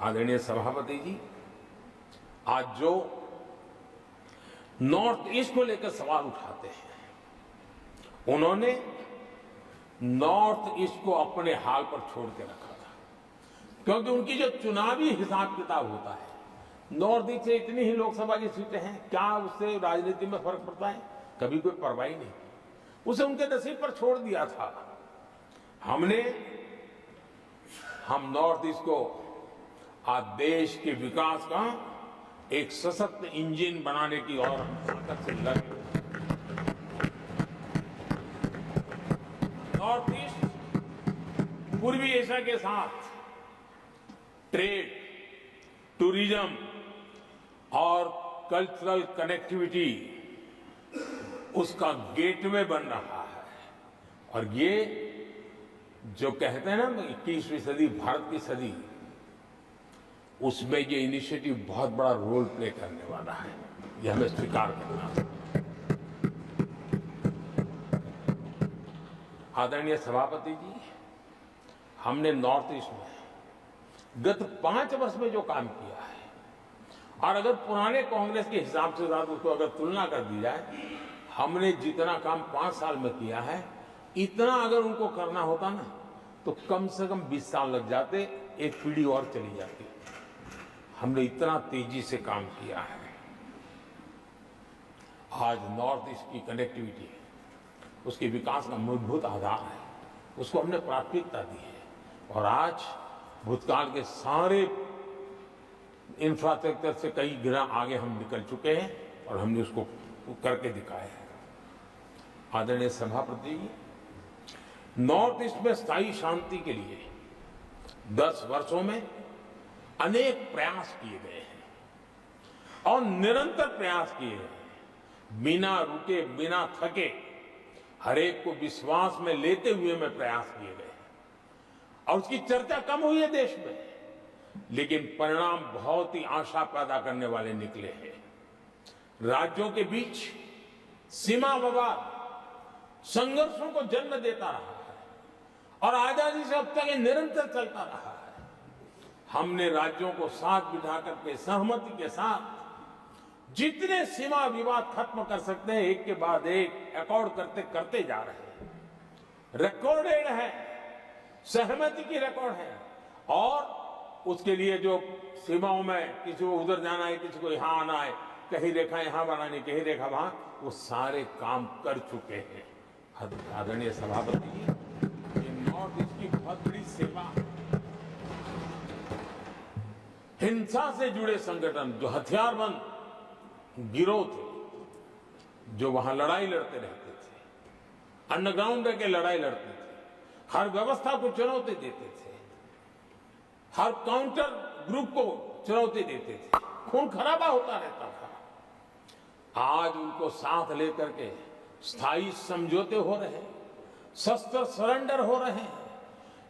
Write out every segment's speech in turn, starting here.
आदरणीय सभापति जी, आज जो नॉर्थ ईस्ट को लेकर सवाल उठाते हैं, उन्होंने नॉर्थ ईस्ट को अपने हाल पर छोड़ के रखा था, क्योंकि उनकी जो चुनावी हिसाब किताब होता है, नॉर्थ ईस्ट से इतनी ही लोकसभा की सीटें हैं, क्या उससे राजनीति में फर्क पड़ता है? कभी कोई परवाह ही नहीं, उसे उनके नसीब पर छोड़ दिया था। हम नॉर्थ ईस्ट को आज देश के विकास का एक सशक्त इंजन बनाने की ओर ताकत से लगे। नॉर्थ ईस्ट पूर्वी एशिया के साथ ट्रेड, टूरिज्म और कल्चरल कनेक्टिविटी उसका गेटवे बन रहा है। और ये जो कहते हैं ना 21वीं सदी भारत की सदी, उसमें ये इनिशिएटिव बहुत बड़ा रोल प्ले करने वाला है, ये हमें स्वीकार करना है। आदरणीय सभापति जी, हमने नॉर्थ ईस्ट में गत 5 वर्ष में जो काम किया है, और अगर पुराने कांग्रेस के हिसाब से उसको अगर तुलना कर दी जाए, हमने जितना काम 5 साल में किया है, इतना अगर उनको करना होता ना, तो कम से कम 20 साल लग जाते, एक पीढ़ी और चली जाती। हमने इतना तेजी से काम किया है। आज नॉर्थ ईस्ट की कनेक्टिविटी, उसके विकास का मूलभूत आधार है, उसको हमने प्राथमिकता दी है। और आज भूतकाल के सारे इंफ्रास्ट्रक्चर से कई गुना आगे हम निकल चुके हैं, और हमने उसको करके दिखाया है। आदरणीय सभापति जी, नॉर्थ ईस्ट में स्थायी शांति के लिए 10 वर्षों में अनेक प्रयास किए गए हैं, और निरंतर प्रयास किए हैं, बिना रुके बिना थके, हर एक को विश्वास में लेते हुए में प्रयास किए गए हैं। और उसकी चर्चा कम हुई है देश में, लेकिन परिणाम बहुत ही आशा पैदा करने वाले निकले हैं। राज्यों के बीच सीमा विवाद संघर्षों को जन्म देता रहा है, और आजादी से अब तक ये निरंतर चलता रहा है। हमने राज्यों को साथ बिठाकर के सहमति के साथ जितने सीमा विवाद खत्म कर सकते हैं, एक के बाद एक अकॉर्ड करते जा रहे हैं। रिकॉर्डेड है, सहमति की रिकॉर्ड है, और उसके लिए जो सीमाओं में किसी को उधर जाना है, किसी को यहां आना है, कहीं रेखा यहां बनानी, कहीं रेखा वहां, वो सारे काम कर चुके हैं। आदरणीय सभापति जी, ये नॉर्थ ईस्ट की बहुत बड़ी सेवा है। हिंसा से जुड़े संगठन, जो हथियारबंद गिरोह थे, जो वहां लड़ाई लड़ते रहते थे, अंडरग्राउंड के लड़ाई लड़ते थे, हर व्यवस्था को चुनौती देते थे, हर काउंटर ग्रुप को चुनौती देते थे, खून खराबा होता रहता था। आज उनको साथ लेकर के स्थायी समझौते हो रहे हैं, शस्त्र सरेंडर हो रहे हैं।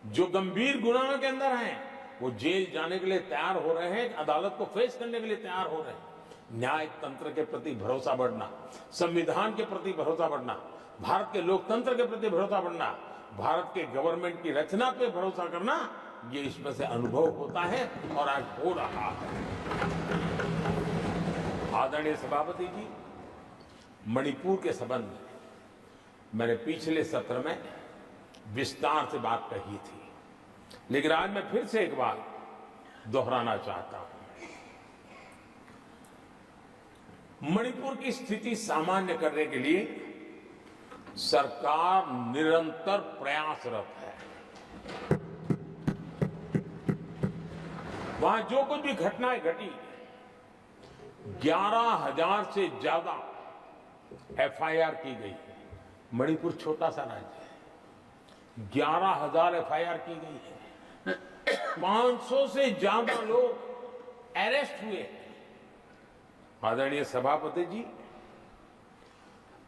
जो गंभीर गुनाहों के अंदर हैं, वो जेल जाने के लिए तैयार हो रहे हैं, अदालत को फेस करने के लिए तैयार हो रहे हैं। न्याय तंत्र के प्रति भरोसा बढ़ना, संविधान के प्रति भरोसा बढ़ना, भारत के लोकतंत्र के प्रति भरोसा बढ़ना, भारत के गवर्नमेंट की रचना पे भरोसा करना, ये इसमें से अनुभव होता है, और आज हो रहा है। आदरणीय सभापति जी, मणिपुर के संबंध में मैंने पिछले सत्र में विस्तार से बात कही थी, लेकिन आज मैं फिर से एक बार दोहराना चाहता हूं। मणिपुर की स्थिति सामान्य करने के लिए सरकार निरंतर प्रयासरत है। वहां जो कुछ भी घटनाएं घटी, 11,000 से ज्यादा एफआईआर की गई है। मणिपुर छोटा सा राज्य है, 11,000 एफआईआर की गई है, 500 से ज्यादा लोग अरेस्ट हुए हैं। आदरणीय सभापति जी,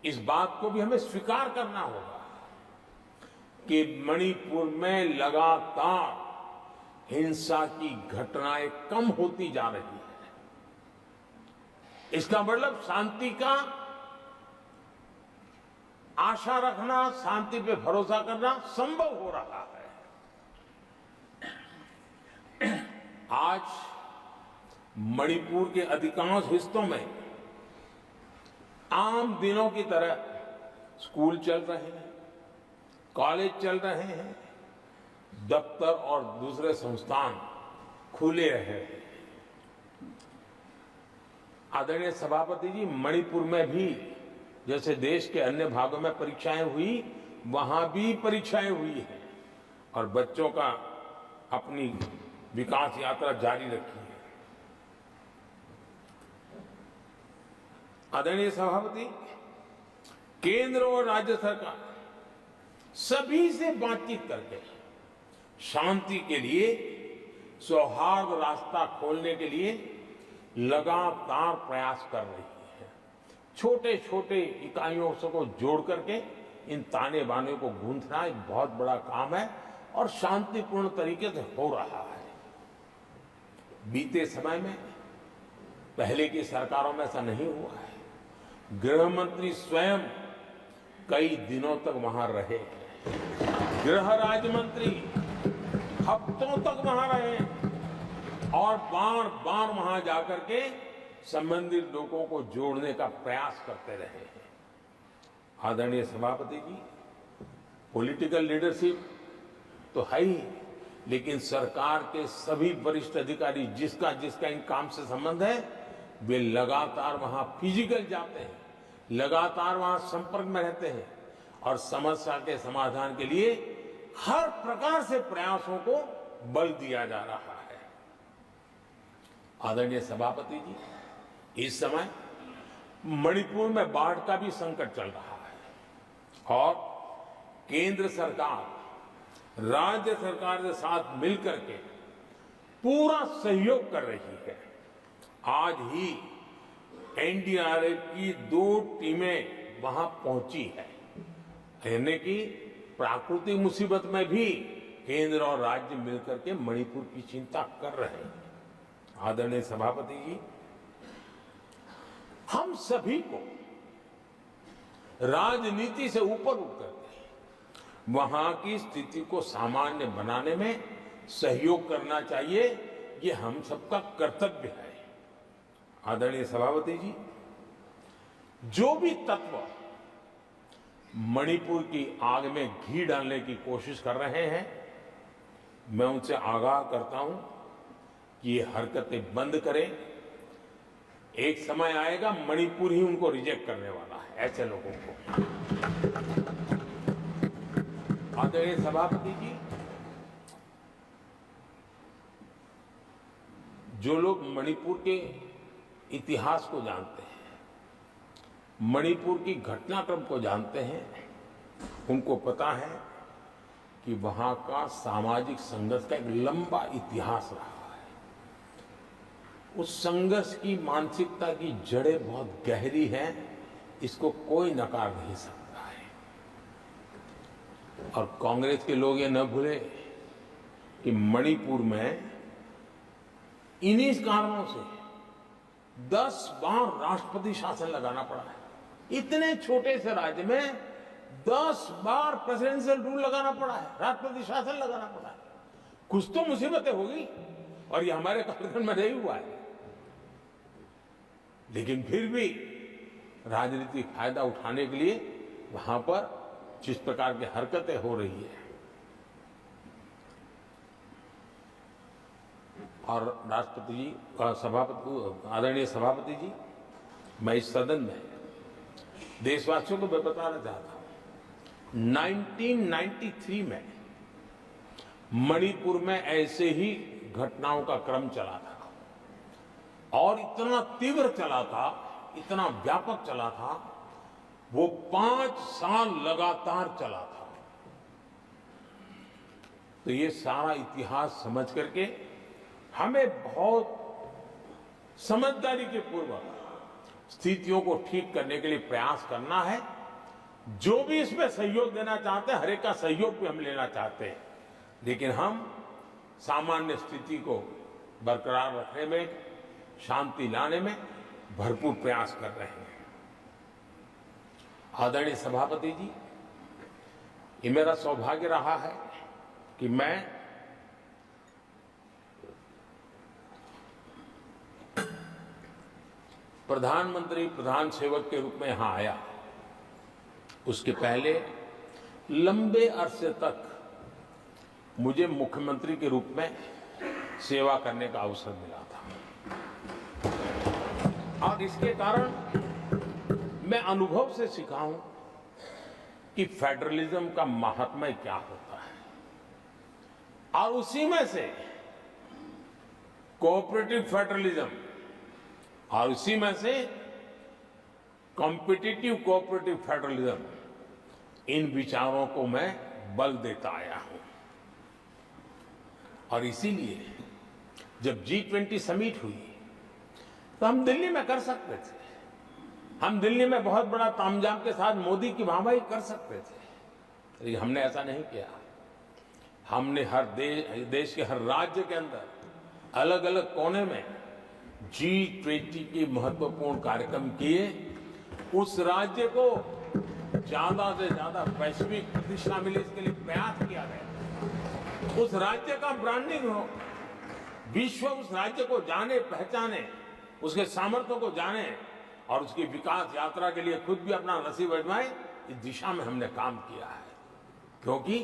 इस बात को भी हमें स्वीकार करना होगा कि मणिपुर में लगातार हिंसा की घटनाएं कम होती जा रही है। इसका मतलब शांति का आशा रखना, शांति पे भरोसा करना संभव हो रहा है। आज आज मणिपुर के अधिकांश हिस्सों में आम दिनों की तरह स्कूल चल रहे हैं, कॉलेज चल रहे हैं, दफ्तर और दूसरे संस्थान खुले रहे हैं। आदरणीय सभापति जी, मणिपुर में भी जैसे देश के अन्य भागों में परीक्षाएं हुई, वहां भी परीक्षाएं हुई हैं और बच्चों का अपनी विकास यात्रा जारी रखी है। आदरणीय सभापति, केंद्र और राज्य सरकार सभी से बातचीत करके शांति के लिए, सौहार्द रास्ता खोलने के लिए लगातार प्रयास कर रही है। छोटे छोटे इकाइयों को जोड़ करके इन ताने बाने को गूंथना एक बहुत बड़ा काम है और शांतिपूर्ण तरीके से हो रहा है। बीते समय में पहले की सरकारों में ऐसा नहीं हुआ है। गृह मंत्री स्वयं कई दिनों तक वहां रहे हैं, गृह राज्य मंत्री हफ्तों तक वहां रहे और बार बार वहां जाकर के संबंधित लोगों को जोड़ने का प्रयास करते रहे हैं। आदरणीय सभापति जी, पॉलिटिकल लीडरशिप तो है ही, लेकिन सरकार के सभी वरिष्ठ अधिकारी जिसका जिसका इन काम से संबंध है, वे लगातार वहां फिजिकल जाते हैं, लगातार वहां संपर्क में रहते हैं और समस्या के समाधान के लिए हर प्रकार से प्रयासों को बल दिया जा रहा है। आदरणीय सभापति जी, इस समय मणिपुर में बाढ़ का भी संकट चल रहा है और केंद्र सरकार राज्य सरकार के साथ मिलकर के पूरा सहयोग कर रही है। आज ही एनडीआरएफ की 2 टीमें वहां पहुंची है, यानी कि प्राकृतिक मुसीबत में भी केंद्र और राज्य मिलकर के मणिपुर की चिंता कर रहे हैं। आदरणीय सभापति जी, हम सभी को राजनीति से ऊपर उठकर वहां की स्थिति को सामान्य बनाने में सहयोग करना चाहिए, ये हम सबका कर्तव्य है। आदरणीय सभापति जी, जो भी तत्व मणिपुर की आग में घी डालने की कोशिश कर रहे हैं, मैं उनसे आगाह करता हूं कि ये हरकतें बंद करें। एक समय आएगा मणिपुर ही उनको रिजेक्ट करने वाला है, ऐसे लोगों को। आदरणीय सभापति जी, जो लोग मणिपुर के इतिहास को जानते हैं, मणिपुर की घटनाक्रम को जानते हैं, उनको पता है कि वहां का सामाजिक संघर्ष का एक लंबा इतिहास रहा है। उस संघर्ष की मानसिकता की जड़ें बहुत गहरी हैं, इसको कोई नकार नहीं सकता है। और कांग्रेस के लोग ये न भूले कि मणिपुर में इन्हीं कारणों से 10 बार राष्ट्रपति शासन लगाना पड़ा है। इतने छोटे से राज्य में 10 बार प्रेसिडेंशियल रूल लगाना पड़ा है, राष्ट्रपति शासन लगाना पड़ा है। कुछ तो मुसीबतें होगी और ये हमारे कार्यक्रम में नहीं हुआ है, लेकिन फिर भी राजनीतिक फायदा उठाने के लिए वहां पर जिस प्रकार की हरकतें हो रही है, और राष्ट्रपति जी, आदरणीय सभापति जी, मैं इस सदन में देशवासियों को मैं बताना चाहता हूं, 1993 में मणिपुर में ऐसे ही घटनाओं का क्रम चला था और इतना तीव्र चला था, इतना व्यापक चला था, वो 5 साल लगातार चला था। तो ये सारा इतिहास समझ करके हमें बहुत समझदारी के पूर्वक स्थितियों को ठीक करने के लिए प्रयास करना है। जो भी इसमें सहयोग देना चाहते हैं, हर एक का सहयोग भी हम लेना चाहते हैं, लेकिन हम सामान्य स्थिति को बरकरार रखने में, शांति लाने में भरपूर प्रयास कर रहे हैं। आदरणीय सभापति जी, ये मेरा सौभाग्य रहा है कि मैं प्रधानमंत्री प्रधान सेवक के रूप में यहां आया, उसके पहले लंबे अरसे तक मुझे मुख्यमंत्री के रूप में सेवा करने का अवसर मिला था। और इसके कारण मैं अनुभव से सीखा हूं कि फेडरलिज्म का महात्म्य क्या होता है, और उसी में से कोऑपरेटिव फेडरलिज्म और उसी में से कॉम्पिटिटिव कोऑपरेटिव फेडरलिज्म, इन विचारों को मैं बल देता आया हूं। और इसीलिए जब G20 समिट हुई तो हम दिल्ली में कर सकते थे, हम दिल्ली में बहुत बड़ा तामझाम के साथ मोदी की वाहवाही कर सकते थे, लेकिन हमने ऐसा नहीं किया। हमने हर देश के हर राज्य के अंदर अलग अलग कोने में G20 के महत्वपूर्ण कार्यक्रम किए, उस राज्य को ज्यादा से ज्यादा वैश्विक प्रतिष्ठा मिले इसके लिए प्रयास किया गया। उस राज्य का ब्रांडिंग हो, विश्व उस राज्य को जाने पहचाने, उसके सामर्थ्य को जाने और उसकी विकास यात्रा के लिए खुद भी अपना नसीब आजमाए, इस दिशा में हमने काम किया है। क्योंकि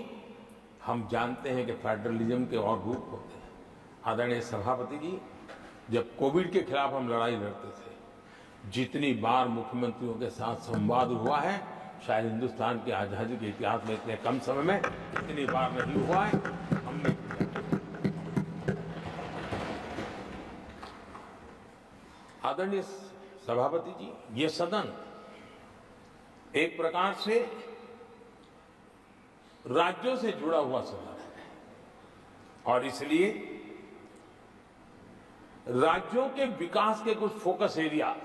हम जानते हैं कि फेडरलिज्म के और रूप होते हैं। आदरणीय सभापति जी, जब कोविड के खिलाफ हम लड़ाई लड़ते थे, जितनी बार मुख्यमंत्रियों के साथ संवाद हुआ है, शायद हिंदुस्तान की आजादी के इतिहास में इतने कम समय में इतनी बार नहीं हुआ है। हमने आदरणीय सभापति जी, ये सदन एक प्रकार से राज्यों से जुड़ा हुआ सदन है, और इसलिए राज्यों के विकास के कुछ फोकस एरिया,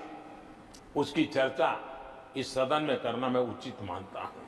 उसकी चर्चा इस सदन में करना मैं उचित मानता हूं।